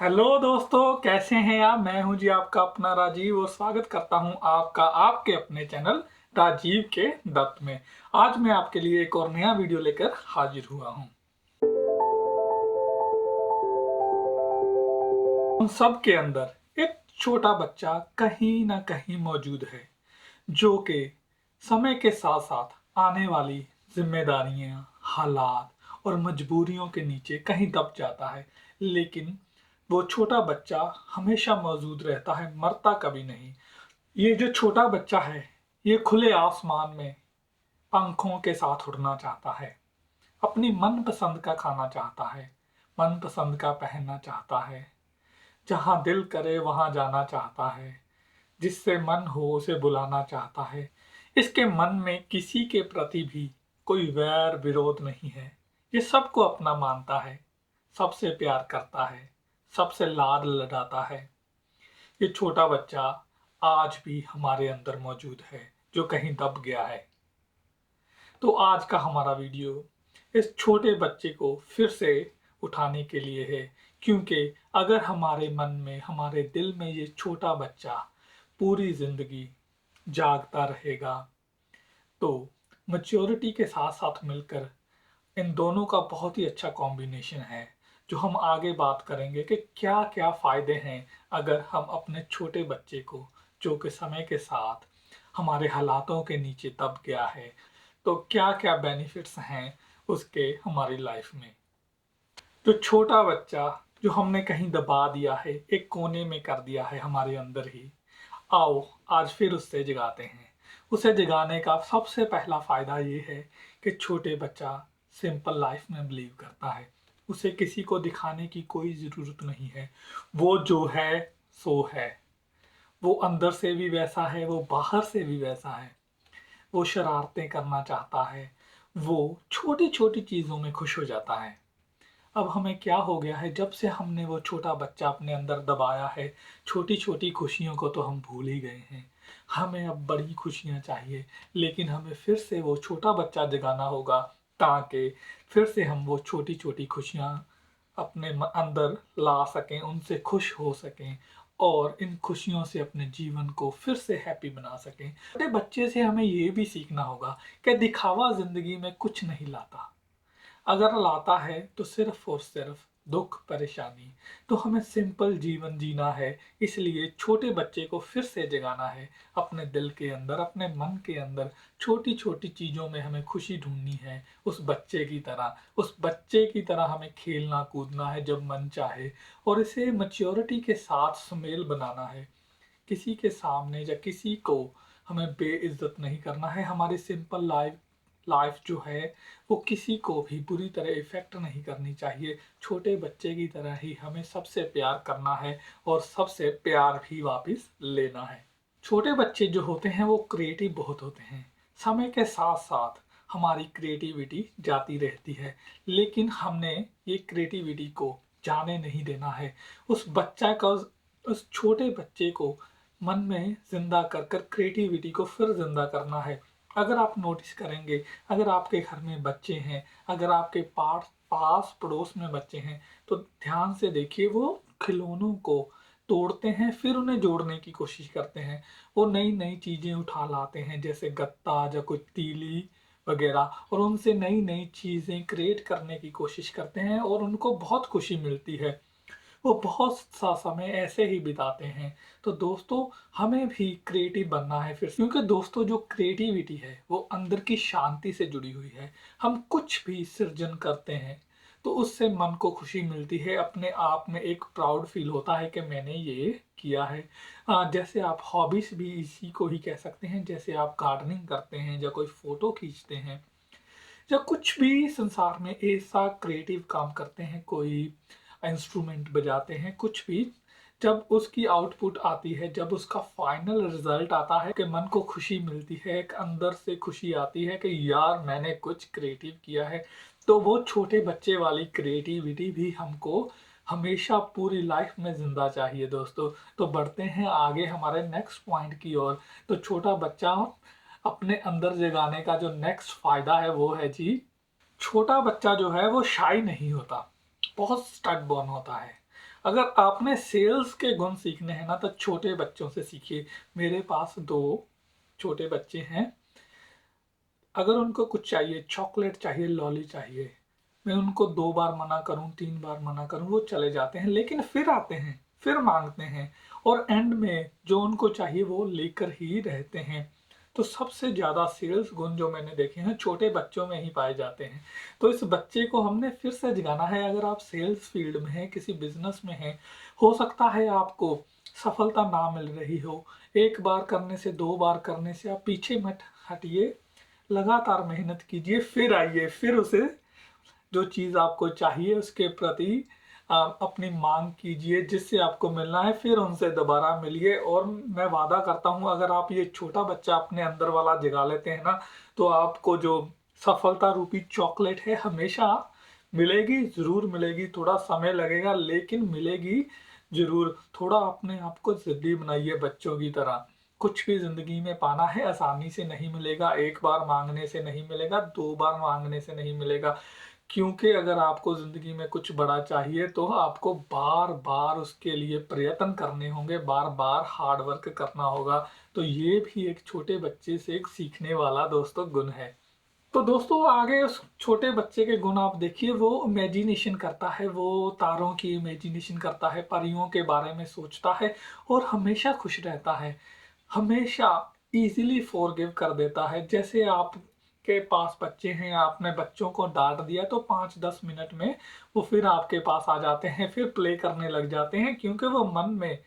Hello दोस्तों, कैसे हैं आप। मैं हूं जी आपका अपना राजीव और स्वागत करता हूं आपका आपके अपने चैनल राजीव के दत्त में। आज मैं आपके लिए एक और नया वीडियो लेकर हाजिर हुआ हूं। हम सब के अंदर एक छोटा बच्चा कहीं ना कहीं मौजूद है, जो कि समय के साथ साथ आने वाली जिम्मेदारियां, हालात और मजबूरियों के नीचे कहीं दब जाता है। लेकिन वो छोटा बच्चा हमेशा मौजूद रहता है, मरता कभी नहीं। ये जो छोटा बच्चा है, ये खुले आसमान में पंखों के साथ उड़ना चाहता है, अपनी मनपसंद का खाना चाहता है, मनपसंद का पहनना चाहता है, जहां दिल करे वहां जाना चाहता है, जिससे मन हो उसे बुलाना चाहता है। इसके मन में किसी के प्रति भी कोई वैर विरोध नहीं है। ये सबको अपना मानता है, सबसे प्यार करता है, सबसे लाड लडाता है। ये छोटा बच्चा आज भी हमारे अंदर मौजूद है, जो कहीं दब गया है। तो आज का हमारा वीडियो इस छोटे बच्चे को फिर से उठाने के लिए है, क्योंकि अगर हमारे मन में, हमारे दिल में ये छोटा बच्चा पूरी जिंदगी जागता रहेगा, तो मैच्योरिटी के साथ साथ मिलकर इन दोनों का बहुत ही अच्छा कॉम्बिनेशन है, जो हम आगे बात करेंगे कि क्या क्या फायदे हैं अगर हम अपने छोटे बच्चे को, जो कि समय के साथ हमारे हालातों के नीचे दब गया है, तो क्या क्या बेनिफिट्स हैं उसके हमारी लाइफ में। जो छोटा बच्चा जो हमने कहीं दबा दिया है, एक कोने में कर दिया है हमारे अंदर ही, आओ आज फिर उससे जगाते हैं। उसे जगाने का सबसे पहला फायदा ये है कि छोटे बच्चा सिंपल लाइफ में बिलीव करता है। उसे किसी को दिखाने की कोई ज़रूरत नहीं है। वो जो है सो है। वो अंदर से भी वैसा है, वो बाहर से भी वैसा है। वो शरारतें करना चाहता है। वो छोटी छोटी चीज़ों में खुश हो जाता है। अब हमें क्या हो गया है, जब से हमने वो छोटा बच्चा अपने अंदर दबाया है, छोटी छोटी खुशियों को तो हम भूल ही गए हैं। हमें अब बड़ी खुशियां चाहिए, लेकिन हमें फिर से वो छोटा बच्चा जगाना होगा, ताकि फिर से हम वो छोटी छोटी खुशियां अपने अंदर ला सकें, उनसे खुश हो सकें और इन खुशियों से अपने जीवन को फिर से हैप्पी बना सकें। छोटे बच्चे से हमें ये भी सीखना होगा कि दिखावा जिंदगी में कुछ नहीं लाता। अगर लाता है तो सिर्फ और सिर्फ दुख परेशानी। तो हमें सिंपल जीवन जीना है। इसलिए छोटे बच्चे को फिर से जगाना है। अपने दिल के अंदर, अपने मन के अंदर छोटी छोटी चीज़ों में हमें खुशी ढूंढनी है। उस बच्चे की तरह, उस बच्चे की तरह हमें खेलना कूदना है जब मन चाहे, और इसे मैच्योरिटी के साथ सुमेल बनाना है। किसी के सामने या किसी को हमें बेइज्जत नहीं करना है। हमारी सिंपल लाइफ लाइफ जो है वो किसी को भी बुरी तरह इफेक्ट नहीं करनी चाहिए। छोटे बच्चे की तरह ही हमें सबसे प्यार करना है और सबसे प्यार भी वापस लेना है। छोटे बच्चे जो होते हैं वो क्रिएटिव बहुत होते हैं। समय के साथ साथ हमारी क्रिएटिविटी जाती रहती है, लेकिन हमने ये क्रिएटिविटी को जाने नहीं देना है। उस बच्चा का, उस छोटे बच्चे को मन में जिंदा कर कर क्रिएटिविटी को फिर जिंदा करना है। अगर आप नोटिस करेंगे, अगर आपके घर में बच्चे हैं, अगर आपके पास पास पड़ोस में बच्चे हैं, तो ध्यान से देखिए, वो खिलौनों को तोड़ते हैं फिर उन्हें जोड़ने की कोशिश करते हैं। वो नई नई चीज़ें उठा लाते हैं, जैसे गत्ता या कोई तीली वगैरह, और उनसे नई नई चीज़ें क्रिएट करने की कोशिश करते हैं और उनको बहुत खुशी मिलती है। वो बहुत सा समय ऐसे ही बिताते हैं। तो दोस्तों, हमें भी क्रिएटिव बनना है फिर, क्योंकि दोस्तों जो क्रिएटिविटी है वो अंदर की शांति से जुड़ी हुई है। हम कुछ भी सृजन करते हैं तो उससे मन को खुशी मिलती है, अपने आप में एक प्राउड फील होता है कि मैंने ये किया है। जैसे आप हॉबीज भी इसी को ही कह सकते हैं। जैसे आप गार्डनिंग करते हैं या कोई फोटो खींचते हैं या कुछ भी संसार में ऐसा क्रिएटिव काम करते हैं, कोई इंस्ट्रूमेंट बजाते हैं, कुछ भी, जब उसकी आउटपुट आती है, जब उसका फाइनल रिजल्ट आता है कि मन को खुशी मिलती है, एक अंदर से खुशी आती है कि यार मैंने कुछ क्रिएटिव किया है। तो वो छोटे बच्चे वाली क्रिएटिविटी भी हमको हमेशा पूरी लाइफ में जिंदा चाहिए दोस्तों। तो बढ़ते हैं आगे हमारे नेक्स्ट पॉइंट की ओर। तो छोटा बच्चा अपने अंदर जगाने का जो नेक्स्ट फायदा है वो है जी, छोटा बच्चा जो है वो शाई नहीं होता, बहुत स्टड बॉर्न होता है। अगर आपने सेल्स के गुण सीखने हैं ना तो छोटे बच्चों से सीखिए। मेरे पास 2 छोटे बच्चे हैं। अगर उनको कुछ चाहिए, चॉकलेट चाहिए, लॉली चाहिए, मैं उनको 2 बार मना करूँ, 3 बार मना करूँ, वो चले जाते हैं, लेकिन फिर आते हैं, फिर माँगते हैं और एंड में जो उनको चाहिए वो लेकर ही रहते हैं। तो सबसे ज़्यादा सेल्स गुण जो मैंने देखे हैं छोटे बच्चों में ही पाए जाते हैं। तो इस बच्चे को हमने फिर से जगाना है। अगर आप सेल्स फील्ड में हैं, किसी बिज़नेस में हैं, हो सकता है आपको सफलता ना मिल रही हो। 1 बार करने से, 2 बार करने से आप पीछे मत हटिए, लगातार मेहनत कीजिए, फिर आइए, फिर उसे जो चीज़ आपको चाहिए उसके प्रति अपनी मांग कीजिए, जिससे आपको मिलना है, फिर उनसे दोबारा मिलिए। और मैं वादा करता हूँ अगर आप ये छोटा बच्चा अपने अंदर वाला जगा लेते हैं ना, तो आपको जो सफलता रूपी चॉकलेट है हमेशा मिलेगी, ज़रूर मिलेगी। थोड़ा समय लगेगा लेकिन मिलेगी ज़रूर। थोड़ा अपने आप को ज़िद्दी बनाइए बच्चों की तरह। कुछ भी ज़िंदगी में पाना है आसानी से नहीं मिलेगा, 1 बार मांगने से नहीं मिलेगा, 2 बार मांगने से नहीं मिलेगा। क्योंकि अगर आपको ज़िंदगी में कुछ बड़ा चाहिए तो आपको बार-बार उसके लिए प्रयत्न करने होंगे, बार-बार हार्ड वर्क करना होगा। तो ये भी एक छोटे बच्चे से एक सीखने वाला दोस्तों गुण है। तो दोस्तों आगे उस छोटे बच्चे के गुण आप देखिए, वो इमेजिनेशन करता है, वो तारों की इमेजिनेशन करता है, परियों के बारे में सोचता है और हमेशा खुश रहता है। हमेशा इजीली फॉरगिव कर देता है। जैसे आपके पास बच्चे हैं, आपने बच्चों को डांट दिया तो 5-10 मिनट में वो फिर आपके पास आ जाते हैं, फिर प्ले करने लग जाते हैं, क्योंकि वो मन में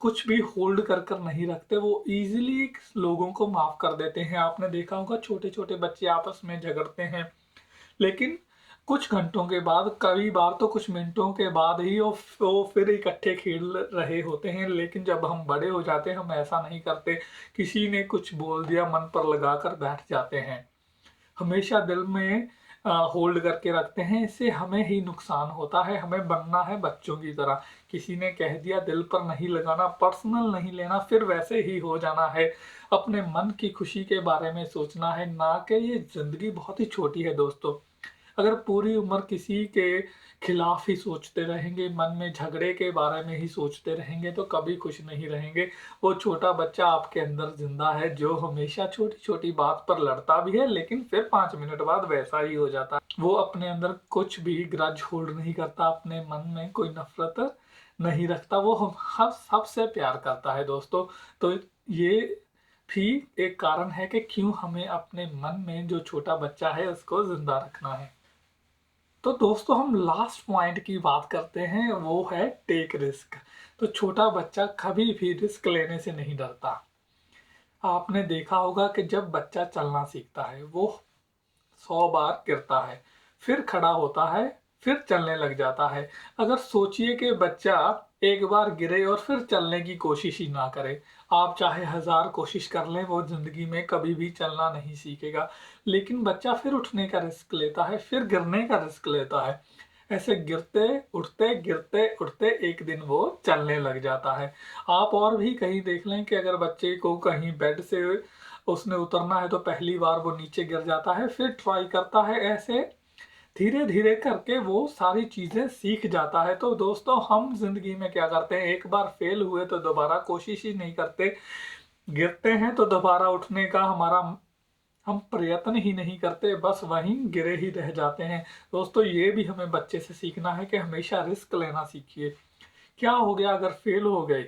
कुछ भी होल्ड कर कर नहीं रखते। वो इजीली लोगों को माफ कर देते हैं। आपने देखा होगा छोटे छोटे बच्चे आपस में झगड़ते हैं, लेकिन कुछ घंटों के बाद, कई बार तो कुछ मिनटों के बाद ही वो फिर इकट्ठे खेल रहे होते हैं। लेकिन जब हम बड़े हो जाते हैं हम ऐसा नहीं करते। किसी ने कुछ बोल दिया मन पर लगा कर बैठ जाते हैं, हमेशा दिल में होल्ड करके रखते हैं। इससे हमें ही नुकसान होता है। हमें बनना है बच्चों की तरह। किसी ने कह दिया दिल पर नहीं लगाना, पर्सनल नहीं लेना, फिर वैसे ही हो जाना है। अपने मन की खुशी के बारे में सोचना है, ना कि ये जिंदगी बहुत ही छोटी है दोस्तों। अगर पूरी उम्र किसी के खिलाफ ही सोचते रहेंगे, मन में झगड़े के बारे में ही सोचते रहेंगे, तो कभी खुश नहीं रहेंगे। वो छोटा बच्चा आपके अंदर जिंदा है जो हमेशा छोटी छोटी बात पर लड़ता भी है, लेकिन फिर 5 मिनट बाद वैसा ही हो जाता है। वो अपने अंदर कुछ भी ग्रज होल्ड नहीं करता, अपने मन में कोई नफरत नहीं रखता। वो हम सबसे प्यार करता है दोस्तों। तो ये भी एक कारण है कि क्यों हमें अपने मन में जो छोटा बच्चा है उसको जिंदा रखना है। तो दोस्तों हम लास्ट पॉइंट की बात करते हैं, वो है टेक रिस्क। तो छोटा बच्चा कभी भी रिस्क लेने से नहीं डरता। आपने देखा होगा कि जब बच्चा चलना सीखता है वो 100 बार गिरता है, फिर खड़ा होता है, फिर चलने लग जाता है। अगर सोचिए कि बच्चा एक बार गिरे और फिर चलने की कोशिश ही ना करे, आप चाहे 1000 कोशिश कर लें वो जिंदगी में कभी भी चलना नहीं सीखेगा। लेकिन बच्चा फिर उठने का रिस्क लेता है, फिर गिरने का रिस्क लेता है। ऐसे गिरते उठते एक दिन वो चलने लग जाता है। आप और भी कहीं देख लें कि अगर बच्चे को कहीं बेड से उसने उतरना है तो पहली बार वो नीचे गिर जाता है, फिर ट्राई करता है। ऐसे धीरे धीरे करके वो सारी चीजें सीख जाता है। तो दोस्तों हम जिंदगी में क्या करते हैं, एक बार फेल हुए तो दोबारा कोशिश ही नहीं करते, गिरते हैं तो दोबारा उठने का हमारा हम प्रयत्न ही नहीं करते, बस वहीं गिरे ही रह जाते हैं। दोस्तों ये भी हमें बच्चे से सीखना है कि हमेशा रिस्क लेना सीखिए। क्या हो गया अगर फेल हो गए,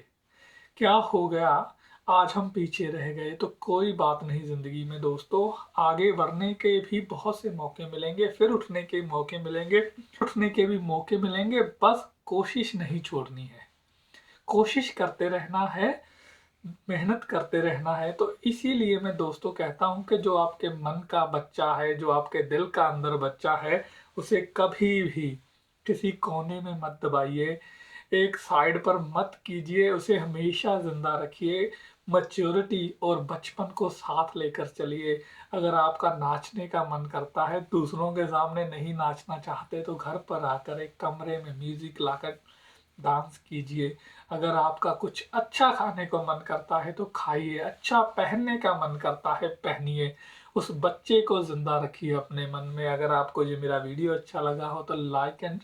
क्या हो गया आज हम पीछे रह गए, तो कोई बात नहीं जिंदगी में दोस्तों। आगे बढ़ने के भी बहुत से मौके मिलेंगे, फिर उठने के मौके मिलेंगे, उठने के भी मौके मिलेंगे। बस कोशिश नहीं छोड़नी है, कोशिश करते रहना है, मेहनत करते रहना है। तो इसीलिए मैं दोस्तों कहता हूँ कि जो आपके मन का बच्चा है, जो आपके दिल का अंदर बच्चा है, उसे कभी भी किसी कोने में मत दबाइए, एक साइड पर मत कीजिए, उसे हमेशा जिंदा रखिए। मैच्योरिटी और बचपन को साथ लेकर चलिए। अगर आपका नाचने का मन करता है, दूसरों के सामने नहीं नाचना चाहते, तो घर पर आकर एक कमरे में म्यूजिक लाकर डांस कीजिए। अगर आपका कुछ अच्छा खाने को मन करता है तो खाइए, अच्छा पहनने का मन करता है पहनिए। उस बच्चे को जिंदा रखिए अपने मन में। अगर आपको ये मेरा वीडियो अच्छा लगा हो तो लाइक एंड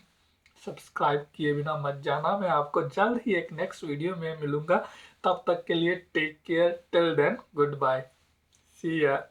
सब्सक्राइब किए बिना मत जाना। मैं आपको जल्द ही एक नेक्स्ट वीडियो में मिलूंगा। तब तक के लिए take care, till then good bye, see या।